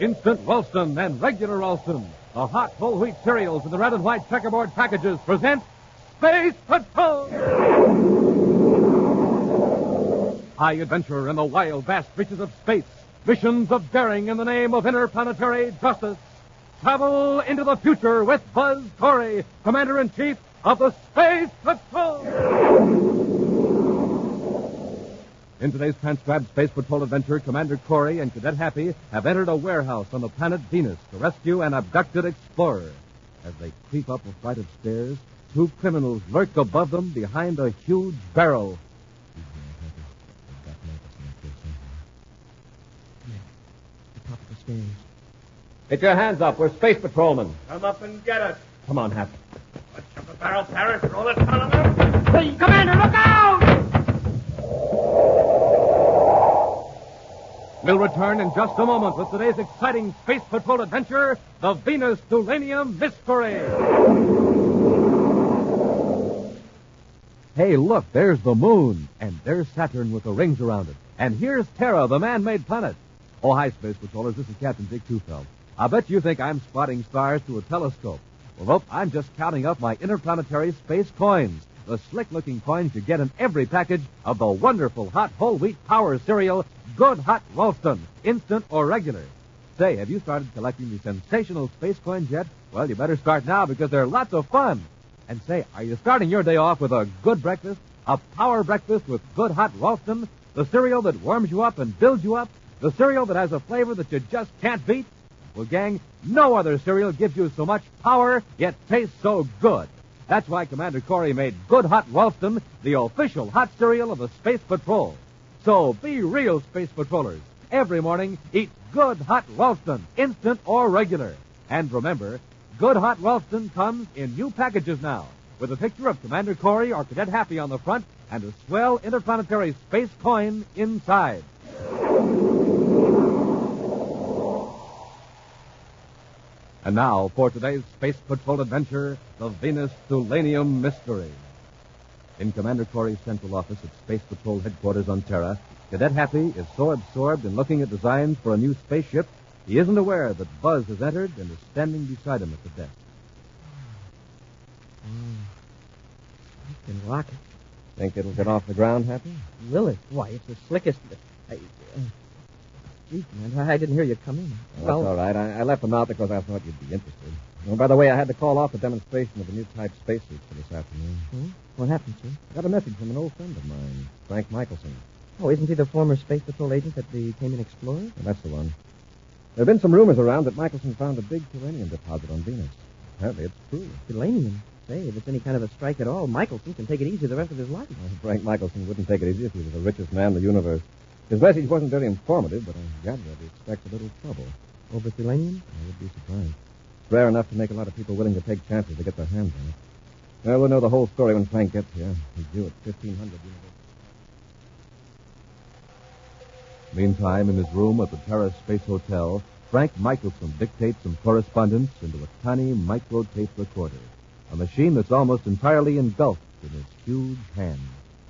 Instant Ralston and regular Ralston, the hot whole wheat cereals in the red and white checkerboard packages present Space Patrol! High adventure in the wild, vast reaches of space. Missions of daring in the name of interplanetary justice. Travel into the future with Buzz Corey, Commander-in-Chief of the Space Patrol! In today's transcribed Space Patrol adventure, Commander Corey and Cadet Happy have entered a warehouse on the planet Venus to rescue an abducted explorer. As they creep up a flight of stairs, two criminals lurk above them behind a huge barrel. Top of the stairs. Get your hands up. We're space patrolmen. Come up and get it. Come on, Happy. Watch up the barrel, Paris. Roll it, Tulanium. Hey, Commander, look out! We'll return in just a moment with today's exciting Space Patrol adventure, the Venus Tulanium Mystery. Hey, look, there's the moon. And there's Saturn with the rings around it. And here's Terra, the man-made planet. Oh, hi, Space Patrollers. This is Captain Dick Tufeld. I bet you think I'm spotting stars through a telescope. Well, nope, I'm just counting up my interplanetary space coins. The slick-looking coins you get in every package of the wonderful hot whole wheat power cereal, Good Hot Ralston, instant or regular. Say, have you started collecting the sensational space coins yet? Well, you better start now because they're lots of fun. And say, are you starting your day off with a good breakfast? A power breakfast with Good Hot Ralston? The cereal that warms you up and builds you up? The cereal that has a flavor that you just can't beat? Well, gang, no other cereal gives you so much power, yet tastes so good. That's why Commander Corey made Good Hot Ralston the official hot cereal of the Space Patrol. So be real Space Patrollers. Every morning, eat Good Hot Ralston, instant or regular. And remember, Good Hot Ralston comes in new packages now, with a picture of Commander Corey or Cadet Happy on the front and a swell interplanetary space coin inside. And now, for today's Space Patrol adventure, the Venus Tulanium Mystery. In Commander Corey's central office at Space Patrol headquarters on Terra, Cadet Happy is so absorbed in looking at designs for a new spaceship, he isn't aware that Buzz has entered and is standing beside him at the desk. I can rock it. Think it'll get off the ground, Happy? Will it? Why, it's the slickest... Gee, Commander, I didn't hear you come in. Well, that's all right. I left them out because I thought you'd be interested. Oh, by the way, I had to call off a demonstration of a new type spacesuit for this afternoon. Hmm? What happened, sir? I got a message from an old friend of mine, Frank Michelson. Oh, isn't he the former Space Patrol agent that became an explorer? Well, that's the one. There have been some rumors around that Michelson found a big Tulanium deposit on Venus. Apparently it's true. Tulanium? Say, if it's any kind of a strike at all, Michelson can take it easy the rest of his life. Well, Frank Michelson wouldn't take it easy if he was the richest man in the universe. His message wasn't very informative, but I gather that he expects a little trouble. Over Thulanium? I would be surprised. It's rare enough to make a lot of people willing to take chances to get their hands on it. Well, we'll know the whole story when Frank gets here. He's due at 1500. Meantime, in his room at the Terra Space Hotel, Frank Michelson dictates some correspondence into a tiny micro-tape recorder, a machine that's almost entirely engulfed in his huge hand.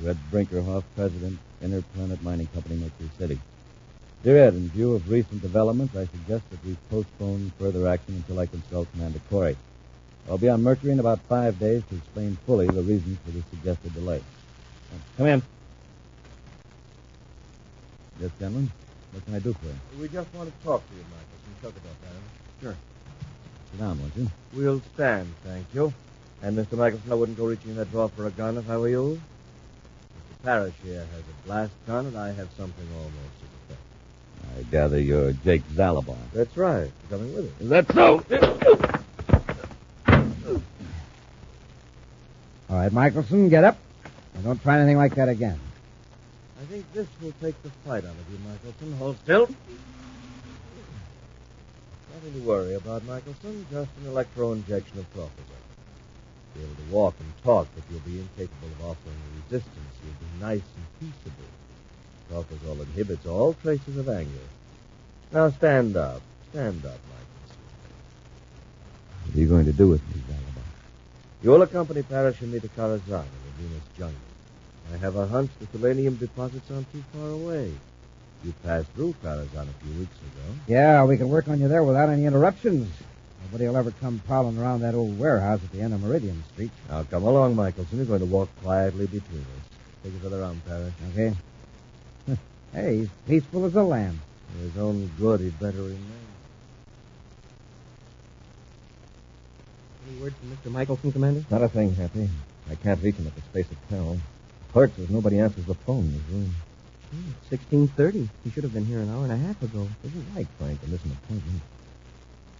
Red Brinkerhoff, President, Interplanet Mining Company, Mercury City. Dear Ed, in view of recent developments, I suggest that we postpone further action until I consult Commander Corey. I'll be on Mercury in about 5 days to explain fully the reasons for the suggested delay. Come in. Yes, gentlemen. What can I do for you? We just want to talk to you, Michael. Talk about that. Sure. Sit down, won't you? We'll stand, thank you. And, Mr. Michelson, I wouldn't go reaching in that drawer for a gun if I were you. Mr. Parrish here has a blast gun, and I have something almost to the effect. I gather you're Jake Zalabon. That's right. You're coming with us. Is that so? All right, Michelson, get up. And don't try anything like that again. I think this will take the fight out of you, Michelson. Hold still. Nothing to worry about, Michelson. Just an electro-injection of cortisol. Be able to walk and talk, but you'll be incapable of offering resistance. You'll be nice and peaceable. Cortisol inhibits all traces of anger. Now stand up. Stand up, Michelson. What are you going to do with me, Zalabon? You'll accompany Parrish and me to Karazhan in the Venus jungle. I have a hunch the Tulanium deposits aren't too far away. You passed through Karazhan a few weeks ago. Yeah, we can work on you there without any interruptions. Nobody will ever come prowling around that old warehouse at the end of Meridian Street. Now, come along, Michelson. You're going to walk quietly between us. Take us other arm, Parrish. Okay. Hey, he's peaceful as a lamb. For his own good, he'd better remain. Any word from Mr. Michelson, Commander? Not a thing, Happy. I can't reach him at the Space Hotel. Clerk says nobody answers the phone in his room. It's 16:30. He should have been here an hour and a half ago. Doesn't like Frank to miss an appointment.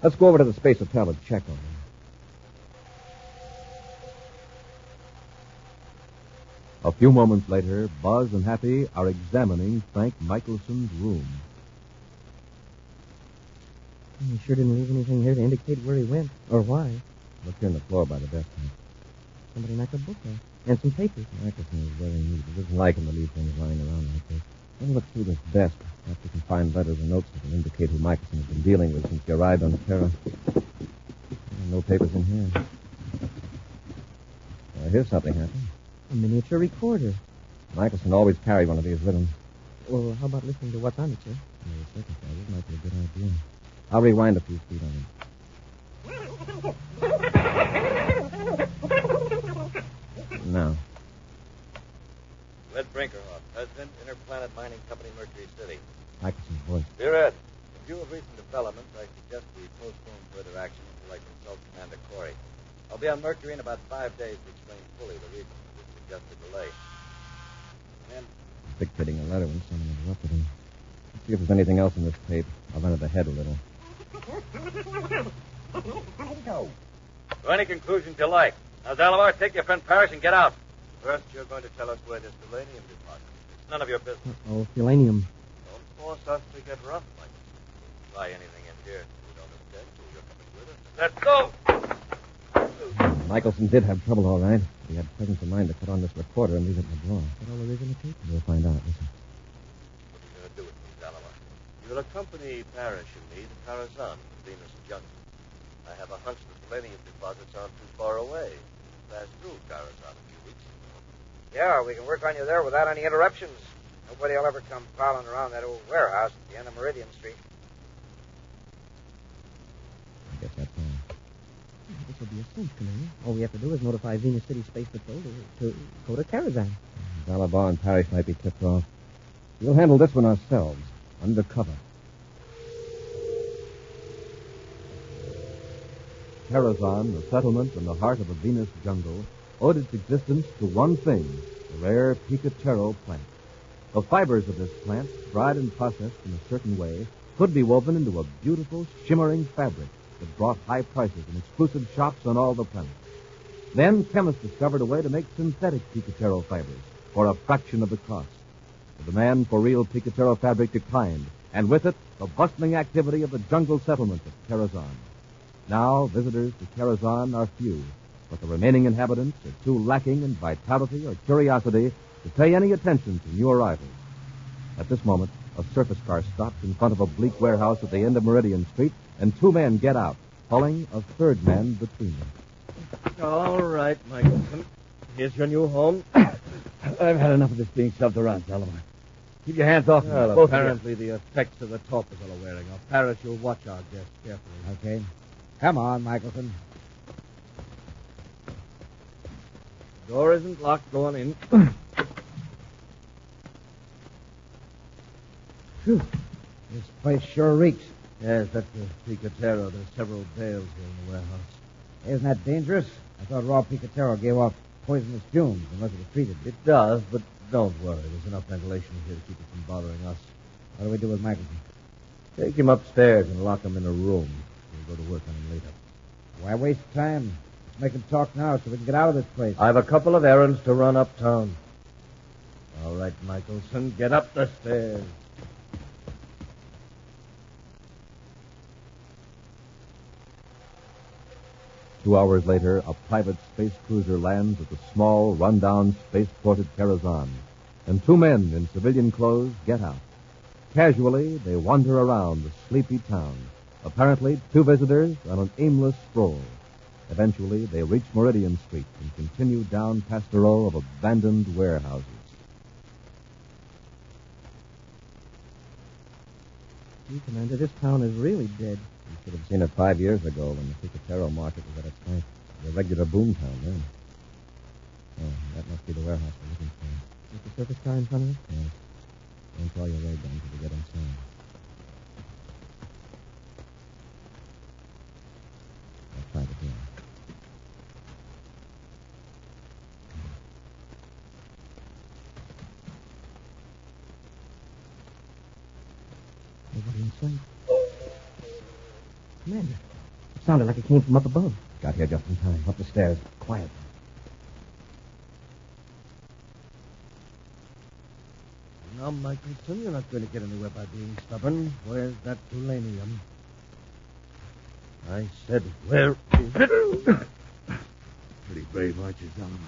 Let's go over to the Space Hotel and check on him. A few moments later, Buzz and Happy are examining Frank Michelson's room. He sure didn't leave anything here to indicate where he went or why. Look here on the floor by the desk. Somebody knocked a book out. And some papers. Michelson is very neat. He doesn't like him to leave things lying around like this. Let me look through this desk. Perhaps we can find letters or notes that can indicate who Michelson has been dealing with since he arrived on Terra. No papers in here. Here's something, Happy. A miniature recorder. Michelson always carried one of these with him. Well, how about listening to what's on it, sir? This might be a good idea. I'll rewind a few feet on him. Now. Red Brinkerhoff, President, Interplanet Mining Company, Mercury City. Michelson's voice. Dear Ed, in view of recent developments, I suggest we postpone further action until I consult Commander Corey. I'll be on Mercury in about 5 days to explain fully the reasons for this suggested delay. And Dictating a letter when someone interrupted him. Let's see if there's anything else in this tape. I'll run it ahead a little. to any conclusions you like. Now, Zalabar, take your friend Parrish and get out. First, you're going to tell us where this Tulanium deposit is. It's none of your business. Oh, Thulanium. Don't force us to get rough, Michael. Try anything in here we don't object to. You're coming with us. Let's go! Michelson did have trouble, all right. He had presence of mind to put on this recorder and leave it in the drawer. That all there is in the tape? We'll find out. Listen. What are you going to do with me, Zalabar? You'll accompany Parrish and me to Karazhan, Venus Jungle. I have a hunch the Tulanium deposits aren't too far away. Passed through Karazhan a few weeks ago. Yeah, we can work on you there without any interruptions. Nobody will ever come prowling around that old warehouse at the end of Meridian Street. I guess that's all. This will be a cinch, Commander. All we have to do is notify Venus City Space Patrol to go to Karazhan. Zalabar and Parrish might be tipped off. We'll handle this one ourselves, undercover. Karazhan, the settlement in the heart of the Venus jungle, owed its existence to one thing, the rare Picatero plant. The fibers of this plant, dried and processed in a certain way, could be woven into a beautiful, shimmering fabric that brought high prices in exclusive shops on all the planet. Then chemists discovered a way to make synthetic Picatero fibers for a fraction of the cost. The demand for real Picatero fabric declined, and with it, the bustling activity of the jungle settlement of Karazhan. Now, visitors to Karazhan are few, but the remaining inhabitants are too lacking in vitality or curiosity to pay any attention to new arrivals. At this moment, a surface car stops in front of a bleak warehouse at the end of Meridian Street, and two men get out, pulling a third man between them. All right, Michelson. Here's your new home. I've had enough of this being shoved around, Zalabar. Keep your hands off me. Well, both of you. apparently the effects of the torpors are wearing off. Parrish, you'll watch our guests carefully. Okay. Come on, Michelson. Door isn't locked. Go on in. Phew. This place sure reeks. Yes, that's the Picatero. There's several bales here in the warehouse. Isn't that dangerous? I thought raw Picatero gave off poisonous fumes unless it was treated. It does, but don't worry. There's enough ventilation here to keep it from bothering us. What do we do with Michelson? Take him upstairs and lock him in a room. We'll go to work on him later. Why waste time? Let's make him talk now so we can get out of this place. I have a couple of errands to run uptown. All right, Michelson, get up the stairs. Two hours later, a private space cruiser lands at the small, rundown spaceport at Karazhan, and two men in civilian clothes get out. Casually, they wander around the sleepy town, apparently two visitors on an aimless stroll. Eventually, they reach Meridian Street and continue down past a row of abandoned warehouses. Gee, Commander, this town is really dead. You should have seen it 5 years ago when the Ticatero market was at its height. A regular boom town then. Oh, that must be the warehouse we're looking for. Is the surface car in front of us? Yes. Don't call your ray gun until we get inside. I'll try the door. Nobody in sight. Commander, it sounded like it came from up above. Got here just in time. Up the stairs. Quiet. Now, Michelson, you're not going to get anywhere by being stubborn. Where's that Tulanium? I said, where is it? Pretty brave, aren't you, Seldom?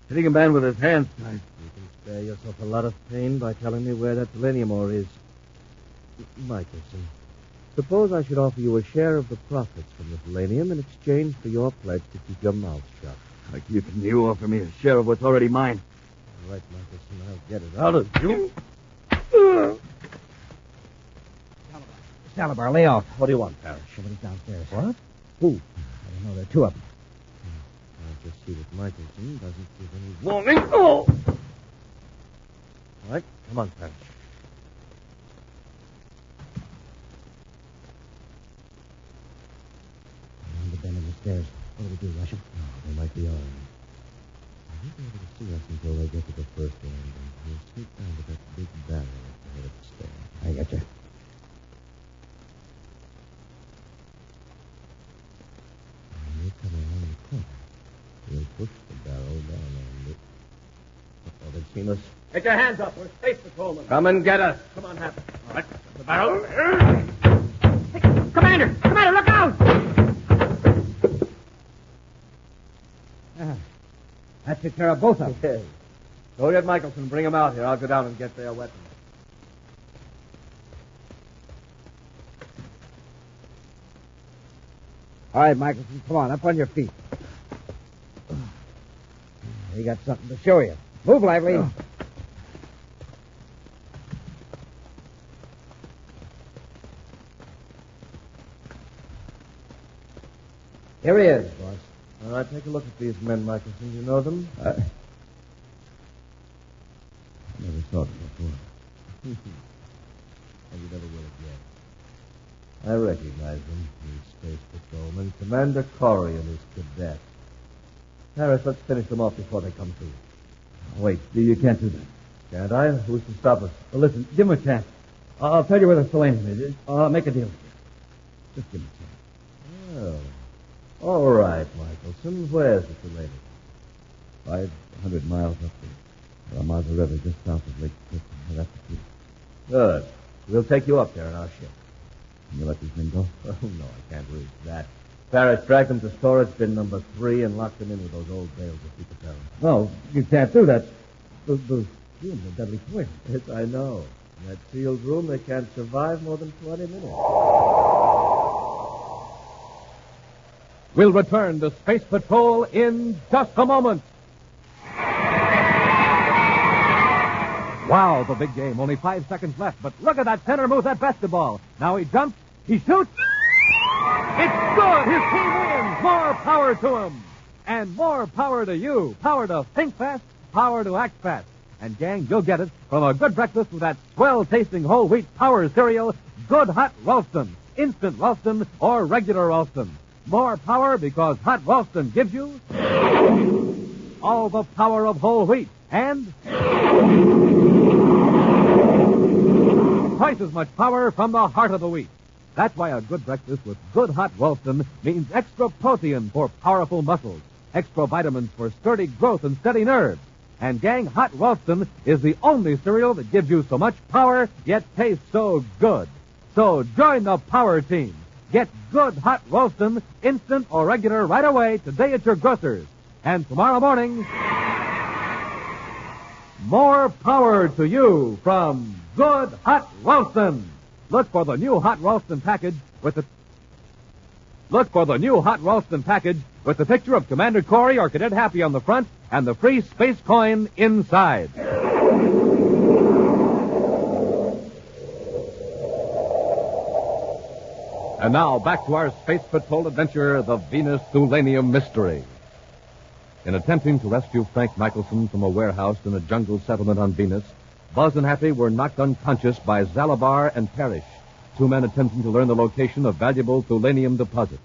Hitting a man with his hands tied. You can spare yourself a lot of pain by telling me where that Tulanium ore is. Michelson, suppose I should offer you a share of the profits from the Tulanium in exchange for your pledge to keep your mouth shut. Like you offer me a share of what's already mine. All right, Michelson, I'll get it out of you. Salabar, lay off. What do you want, Parrish? Somebody's downstairs. What? Who? I don't know. There are two of them. I'll just see that Michelson doesn't give any warning. Oh! All right, come on, Parrish. Around the bend of the stairs. What do we do, rush them? No, they might be armed. They'll be able to see us until they get to the first landing. We'll sneak down to that big barrel at the head of the stairs. I got you. We'll come around the corner. We'll push the barrel down on it. Oh, they've seen us. Get your hands up. We're space patrolmen. Come and get us. Come on, Hap. All right, the barrel. Hey, Commander! Commander, look out! That took care of both of them. Okay. Go get Michelson. Bring him out here. I'll go down and get their weapons. All right, Michelson, come on, up on your feet. We got something to show you. Move lively. Here he is, boss. All right, take a look at these men, Michelson. You know them? Never saw them before. And you never will again. I recognize them. These space patrolmen. Commander Corey and his cadet. Harris, let's finish them off before they come through. Wait, you can't do that. Can't I? Who's to stop us? Well, listen, give him a chance. I'll tell you where the Tulanium is. I'll make a deal with you. Just give him a chance. Well, all right, Michelson. Where's the Tulanium? 500 miles up the Ramaza River, just south of Lake Clifton. That's the key. Good. We'll take you up there in our ship. Can you let these men go? Oh, no, I can't risk that. Parrish, drag them to storage bin number 3 and lock them in with those old bales of Ticatero. No, you can't do that. Those rooms are deadly poison. Yes, I know. In that sealed room, they can't survive more than 20 minutes. We'll return to Space Patrol in just a moment. Wow, the big game. Only 5 seconds left. But look at that center move that basketball. Now he jumps. He shoots. It's good. His team wins. More power to him. And more power to you. Power to think fast. Power to act fast. And, gang, you'll get it from a good breakfast with that swell-tasting whole wheat power cereal, Good Hot Ralston, Instant Ralston, or regular Ralston. More power because Hot Ralston gives you all the power of whole wheat and twice as much power from the heart of the wheat. That's why a good breakfast with Good Hot Ralston means extra protein for powerful muscles, extra vitamins for sturdy growth and steady nerves. And, gang, Hot Ralston is the only cereal that gives you so much power, yet tastes so good. So join the power team. Get Good Hot Ralston, instant or regular, right away today at your grocer's. And tomorrow morning, more power to you from Good Hot Ralston. Look for the new Hot Ralston package with the picture of Commander Corey or Cadet Happy on the front and the free space coin inside. And now, back to our Space Patrol adventure, the Venus Tulanium Mystery. In attempting to rescue Frank Michelson from a warehouse in a jungle settlement on Venus, Buzz and Happy were knocked unconscious by Zalabar and Parrish, two men attempting to learn the location of valuable Thulanium deposits.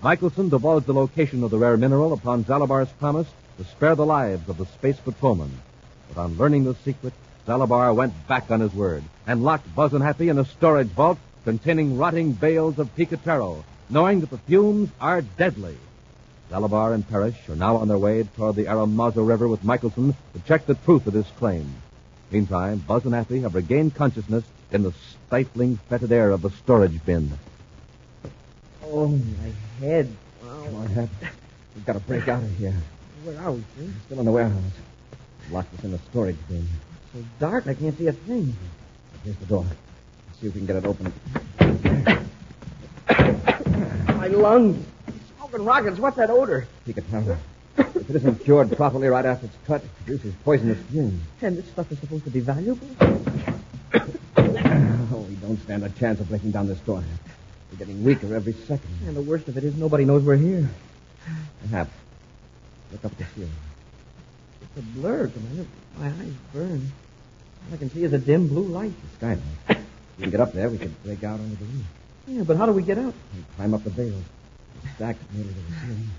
Michelson divulged the location of the rare mineral upon Zalabar's promise to spare the lives of the space patrolmen. But on learning the secret, Zalabar went back on his word and locked Buzz and Happy in a storage vault containing rotting bales of picatero, knowing that the fumes are deadly. Zalabar and Parrish are now on their way toward the Aramazo River with Michelson to check the truth of his claim. Meantime, Buzz and Happy have regained consciousness in the stifling, fetid air of the storage bin. Oh, my head. Wow. Come on, Hap. We've got to break out of here. Where are we, sir? Still in the warehouse. Locked us in the storage bin. So dark, I can't see a thing. Here's the door. Let's see if we can get it open. My lungs. Smoking rockets. What's that odor? Picatero. If it isn't cured properly right after it's cut, it produces poisonous fumes. And this stuff is supposed to be valuable? Oh, we don't stand a chance of breaking down this door. We're getting weaker every second. And the worst of it is nobody knows we're here. Hap, look up the ceiling. It's a blur, Commander. My eyes burn. All I can see is a dim blue light. The skylight. If we can get up there, we could break out onto the roof. Yeah, but how do we get out? And climb up the bales. We're stacked nearly to the ceiling.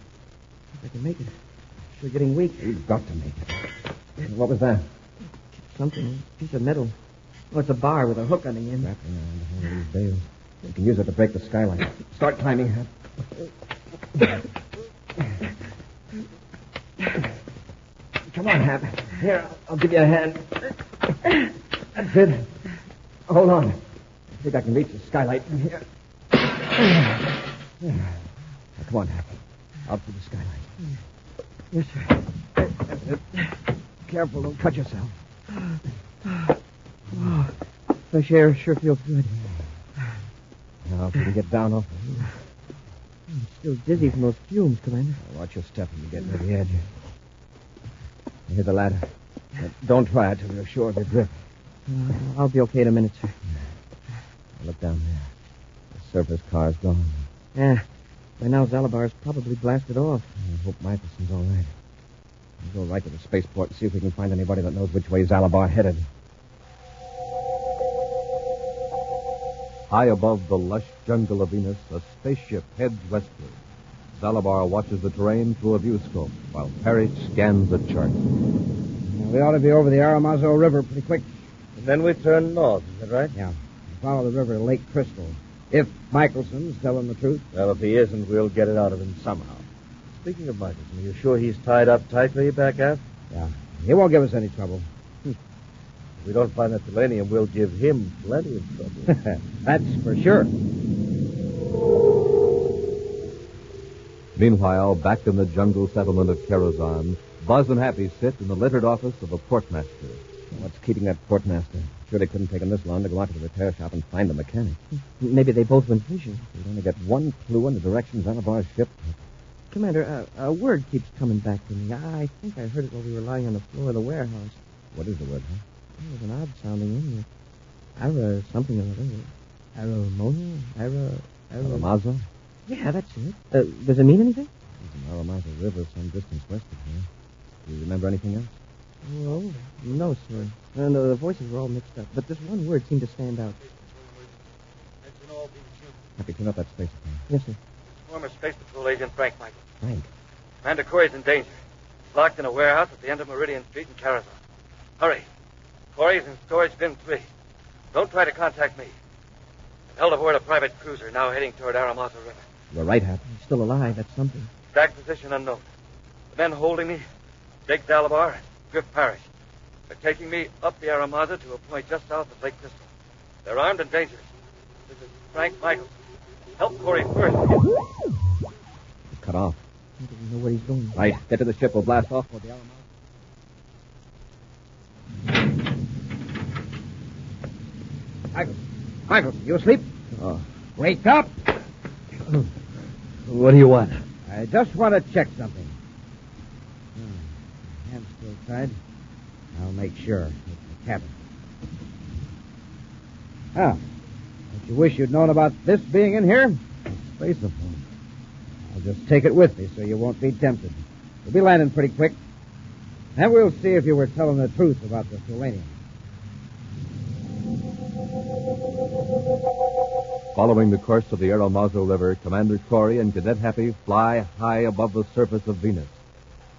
If I can make it. We're getting weak. We've got to make it. What was that? Something. A piece of metal. Oh, it's a bar with a hook on the end. Wrapped around one of these bales. We can use it to break the skylight. Start climbing, Hap. Come on, Hap. Here, I'll give you a hand. That's it. Hold on. I think I can reach the skylight from here. Now, come on, Hap. Out through the skylight. Yes, sir. That's it. Careful, don't cut yourself. Oh, fresh air sure feels good. Now, if we can get down off the roof. I'm still dizzy from those fumes, Commander. Now, watch your step when you get near the edge. Here's the ladder. Now, don't try it till you're sure of your grip. I'll be okay in a minute, sir. Now, look down there. The surface car's gone. Yeah. By now, Zalabar's probably blasted off. I hope Michelson's all right. We'll go right to the spaceport and see if we can find anybody that knows which way Zalabar headed. High above the lush jungle of Venus, a spaceship heads westward. Zalabar watches the terrain through a viewscope, while Parrish scans a chart. We ought to be over the Aramazo River pretty quick. And then we turn north, is that right? Yeah. Follow the river to Lake Crystal. If Michelson's telling the truth. Well, if he isn't, we'll get it out of him somehow. Speaking of Michelson, are you sure he's tied up tightly back aft? Yeah. He won't give us any trouble. If we don't find that Tulanium, we'll give him plenty of trouble. That's for sure. Meanwhile, back in the jungle settlement of Karazhan, Buzz and Happy sit in the littered office of a portmaster. What's keeping that portmaster? Surely couldn't take him this long to go out to the repair shop and find a mechanic. Maybe they both went fishing. We'd only get one clue in the direction Zalabar's ship. Commander, a word keeps coming back to me. I think I heard it while we were lying on the floor of the warehouse. What is the word, huh? It was an odd-sounding name. Ara something or other. Aramona? Aramazo? Yeah, that's it. Does it mean anything? There's an Aramazo River some distance west of here. Do you remember anything else? Oh, no, sir. No, the voices were all mixed up. But this one word seemed to stand out. Happy, turn up that space. Yes, sir. Former Space Patrol agent Frank Michael. Frank. Commander Corey's in danger. He's locked in a warehouse at the end of Meridian Street in Karazhan. Hurry. Corey's in storage bin 3. Don't try to contact me. I've held aboard a private cruiser now heading toward Aramazo River. You're right, Hap. He's still alive. That's something. Exact position unknown. The men holding me, Jake Zalabar and Griff Parrish. They're taking me up the Aramazo to a point just south of Lake Crystal. They're armed and dangerous. This is Frank Michael. Help Corey first. He's cut off. He doesn't know where he's going. Right. Get to the ship. We'll blast off for the Aramazo. Michael, you asleep? Oh. Wake up! What do you want? I just want to check something. Hands still tied. I'll make sure. It's the cabin. Ah, You wish you'd known about this being in here? Spaceophone. I'll just take it with me so you won't be tempted. We'll be landing pretty quick. Then we'll see if you were telling the truth about the Tulanium. Following the course of the Aeromazo River, Commander Corey and Cadet Happy fly high above the surface of Venus.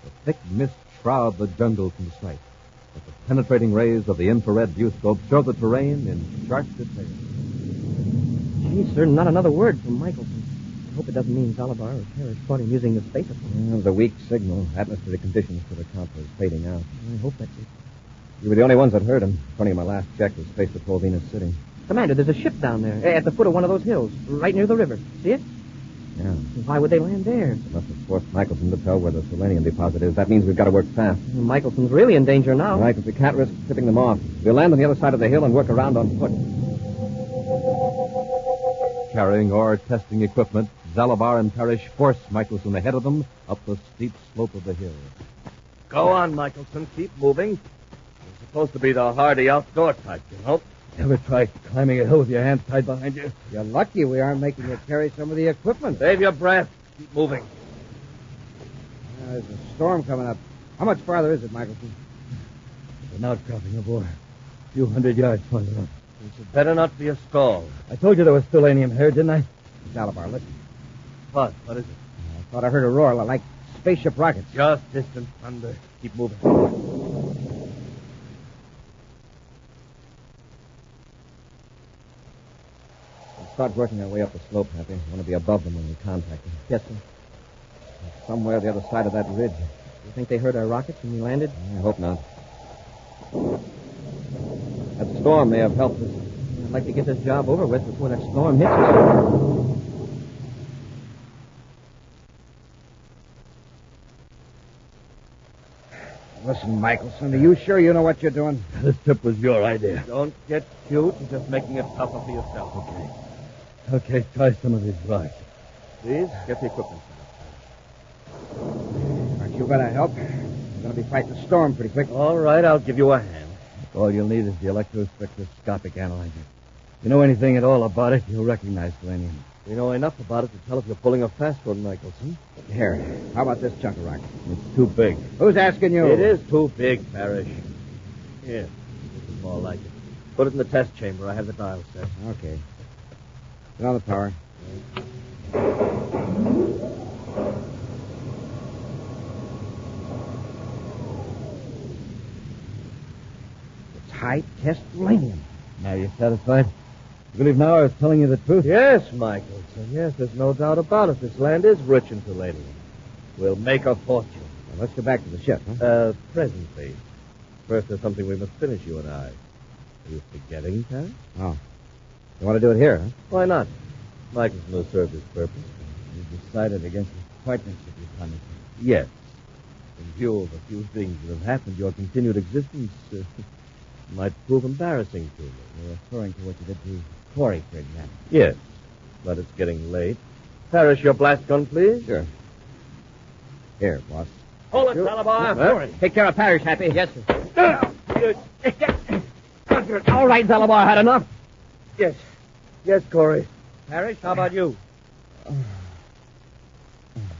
The thick mist shrouds the jungle from sight, but the penetrating rays of the infrared viewscope show the terrain in sharp detail. Gee, sir, not another word from Michelson. I hope it doesn't mean Zalabar or Parrish caught him using the spaceophone. It was a weak signal. Atmospheric conditions could account for his fading out. I hope that's it. You were the only ones that heard him. According to my last check, was Space Patrol Venus City. Commander, there's a ship down there, at the foot of one of those hills, right near the river. See it? Yeah. Why would they land there? They must have forced Michelson to tell where the selenium deposit is. That means we've got to work fast. Michelson's really in danger now. Right, but we can't risk tipping them off. We'll land on the other side of the hill and work around on foot. Carrying ore testing equipment, Zalabar and Parrish force Michelson ahead of them up the steep slope of the hill. Go on, Michelson. Keep moving. You're supposed to be the hardy outdoor type, you know. Ever try climbing a hill with your hands tied behind you? You're lucky we aren't making you carry some of the equipment. Save your breath. Keep moving. There's a storm coming up. How much farther is it, Michelson? There's an outcropping of ore. A few hundred yards farther up. It better not be a stall. I told you there was Thulanium here, didn't I? Zalabar, listen. What? What is it? I thought I heard a roar like spaceship rockets. Just distant thunder. Keep moving. We'll start working our way up the slope, Happy. I want to be above them when we contact them. Yes, sir. Somewhere the other side of that ridge. You think they heard our rockets when we landed? I hope not. That storm may have helped us. I'd like to get this job over with before that storm hits us. Listen, Michelson, are you sure you know what you're doing? This trip was your idea. Don't get cute. You're just making it tougher for yourself. Okay, try some of these rocks. Please, get the equipment set up. Aren't you going to help? We're going to be fighting the storm pretty quick. All right, I'll give you a hand. All you'll need is the electrospectroscopic analyzer. If you know anything at all about it, you'll recognize Tulanium. We know enough about it to tell if you're pulling a fast one, Michelson. Here, how about this chunk of rock? It's too big. Who's asking you? It is too big, Parrish. Here, this is more like it. Put it in the test chamber. I have the dial set. Okay. Turn on the power. It's high-test uranium. Now you satisfied? You believe now I was telling you the truth? Yes, Michelson. Yes, there's no doubt about it. This land is rich in Tulanium. We'll make a fortune. Now, let's go back to the ship, huh? Presently. First, there's something we must finish, you and I. Are you forgetting, Parrish? Oh. You want to do it here, huh? Why not? Michelson will serve his purpose. You decided against this partnership you promised me. Yes. In view of a few things that have happened, your continued existence might prove embarrassing to me. You're referring to what you did to Corey, for example. Yes, but it's getting late. Parrish, your blast gun, please. Sure. Here, boss. Hold it, Zalabar. Take care of Parrish, Happy. Yes, sir. All right, Zalabar, had enough. Yes. Yes, Corey. Parrish, how about you?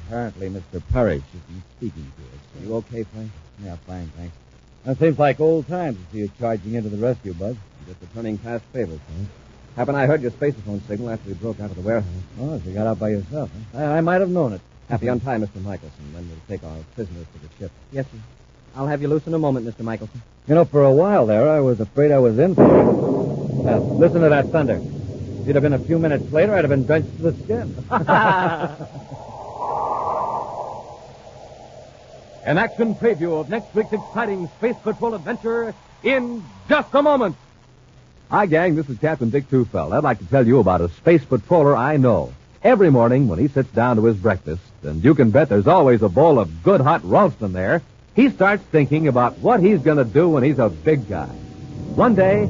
Apparently, Mr. Parrish isn't speaking to us. Are you okay, Frank? Yeah, fine, thanks. That seems like old times to see you charging into the rescue, Buzz. Just returning past favors, huh? Happen I heard your spaceophone signal after we broke out of the warehouse. Oh, so you got out by yourself, huh? I might have known it. Happy, untie Mr. Michelson, then we'll take our prisoners to the ship. Yes, sir. I'll have you loose in a moment, Mr. Michelson. You know, for a while there, I was afraid I was in for it. Now, listen to that thunder. If you'd have been a few minutes later, I'd have been drenched to the skin. An action preview of next week's exciting Space Patrol adventure in just a moment. Hi, gang. This is Captain Dick Tufeld. I'd like to tell you about a space patroller I know. Every morning when he sits down to his breakfast, and you can bet there's always a bowl of good hot roast in there, he starts thinking about what he's going to do when he's a big guy. One day,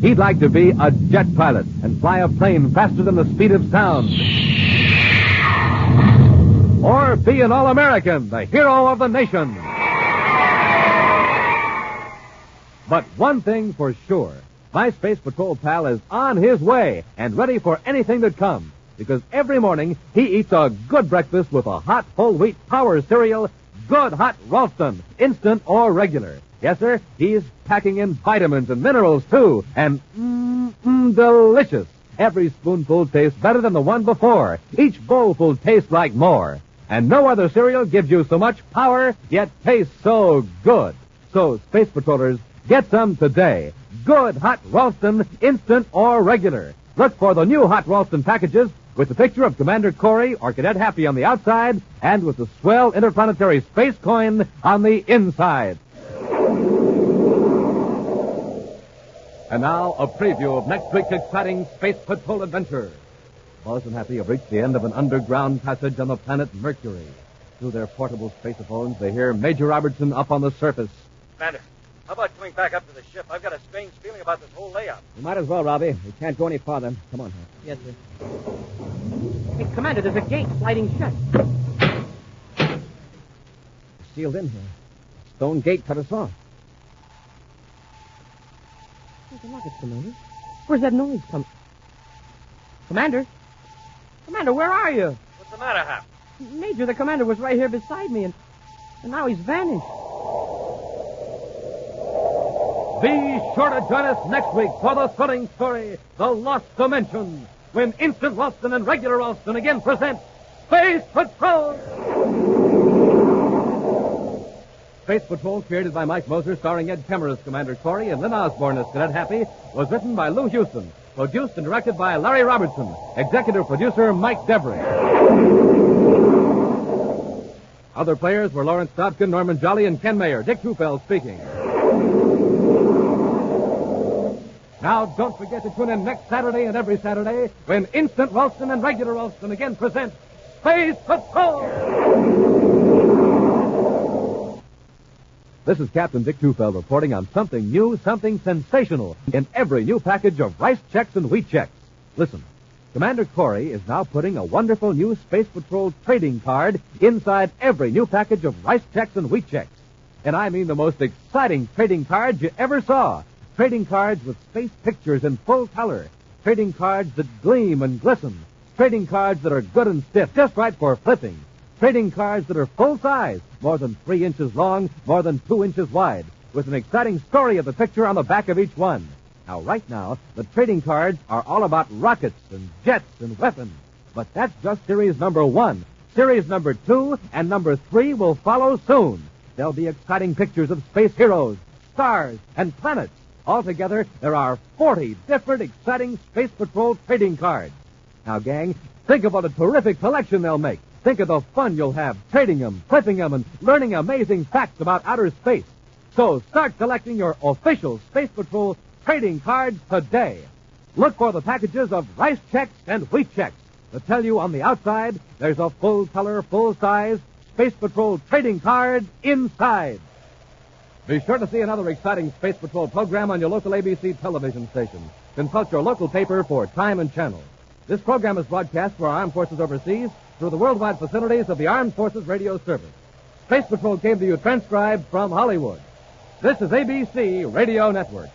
he'd like to be a jet pilot and fly a plane faster than the speed of sound. Or be an All-American, the hero of the nation. But one thing for sure, My Space Patrol pal is on his way and ready for anything that comes. Because every morning he eats a good breakfast with a hot whole wheat power cereal, Good Hot Ralston, instant or regular. Yes, sir, he's packing in vitamins and minerals, too, and delicious. Every spoonful tastes better than the one before. Each bowlful tastes like more. And no other cereal gives you so much power, yet tastes so good. So, Space Patrollers, get some today. Good Hot Ralston, instant or regular. Look for the new Hot Ralston packages with the picture of Commander Corey or Cadet Happy on the outside and with the swell interplanetary space coin on the inside. And now, a preview of next week's exciting Space Patrol adventure. Buzz and Happy have reached the end of an underground passage on the planet Mercury. Through their portable spacephones, they hear Major Robertson up on the surface. Commander, how about coming back up to the ship? I've got a strange feeling about this whole layout. You might as well, Robbie. We can't go any farther. Come on, Hank. Yes, sir. Hey, Commander, there's a gate sliding shut. We're sealed in here. Stone gate cut us off. Take a look at Commander. Where's that noise coming? Commander? Commander, where are you? What's the matter, Hap? Major, the commander was right here beside me, and now he's vanished. Be sure to join us next week for the thrilling story, The Lost Dimension, when Instant Ralston and Regular Ralston again present Space Patrol! Space Patrol, created by Mike Moser, starring Ed Kemmer as Commander Corey and Lynn Osborne as Cadet Happy, was written by Lou Houston, produced and directed by Larry Robertson, executive producer Mike Debris. Other players were Lawrence Dobkin, Norman Jolly, and Ken Mayer. Dick Trufeld speaking. Now, don't forget to tune in next Saturday and every Saturday when Instant Ralston and Regular Ralston again present Space Patrol! This is Captain Dick Trufeld reporting on something new, something sensational in every new package of Rice Checks and Wheat Checks. Listen, Commander Corey is now putting a wonderful new Space Patrol trading card inside every new package of Rice Checks and Wheat Checks. And I mean the most exciting trading cards you ever saw. Trading cards with space pictures in full color. Trading cards that gleam and glisten. Trading cards that are good and stiff, just right for flipping. Trading cards that are full size, more than 3 inches long, more than 2 inches wide, with an exciting story of the picture on the back of each one. Now, right now, the trading cards are all about rockets and jets and weapons. But that's just series number 1. Series number 2 and number 3 will follow soon. There'll be exciting pictures of space heroes, stars, and planets. Altogether, there are 40 different exciting Space Patrol trading cards. Now, gang, think of what a terrific collection they'll make. Think of the fun you'll have trading them, flipping them, and learning amazing facts about outer space. So start collecting your official Space Patrol trading cards today. Look for the packages of Rice Checks and Wheat Checks that tell you on the outside there's a full-color, full-size Space Patrol trading card inside. Be sure to see another exciting Space Patrol program on your local ABC television station. Consult your local paper for time and channel. This program is broadcast for our armed forces overseas through the worldwide facilities of the Armed Forces Radio Service. Space Patrol came to you transcribed from Hollywood. This is ABC Radio Network.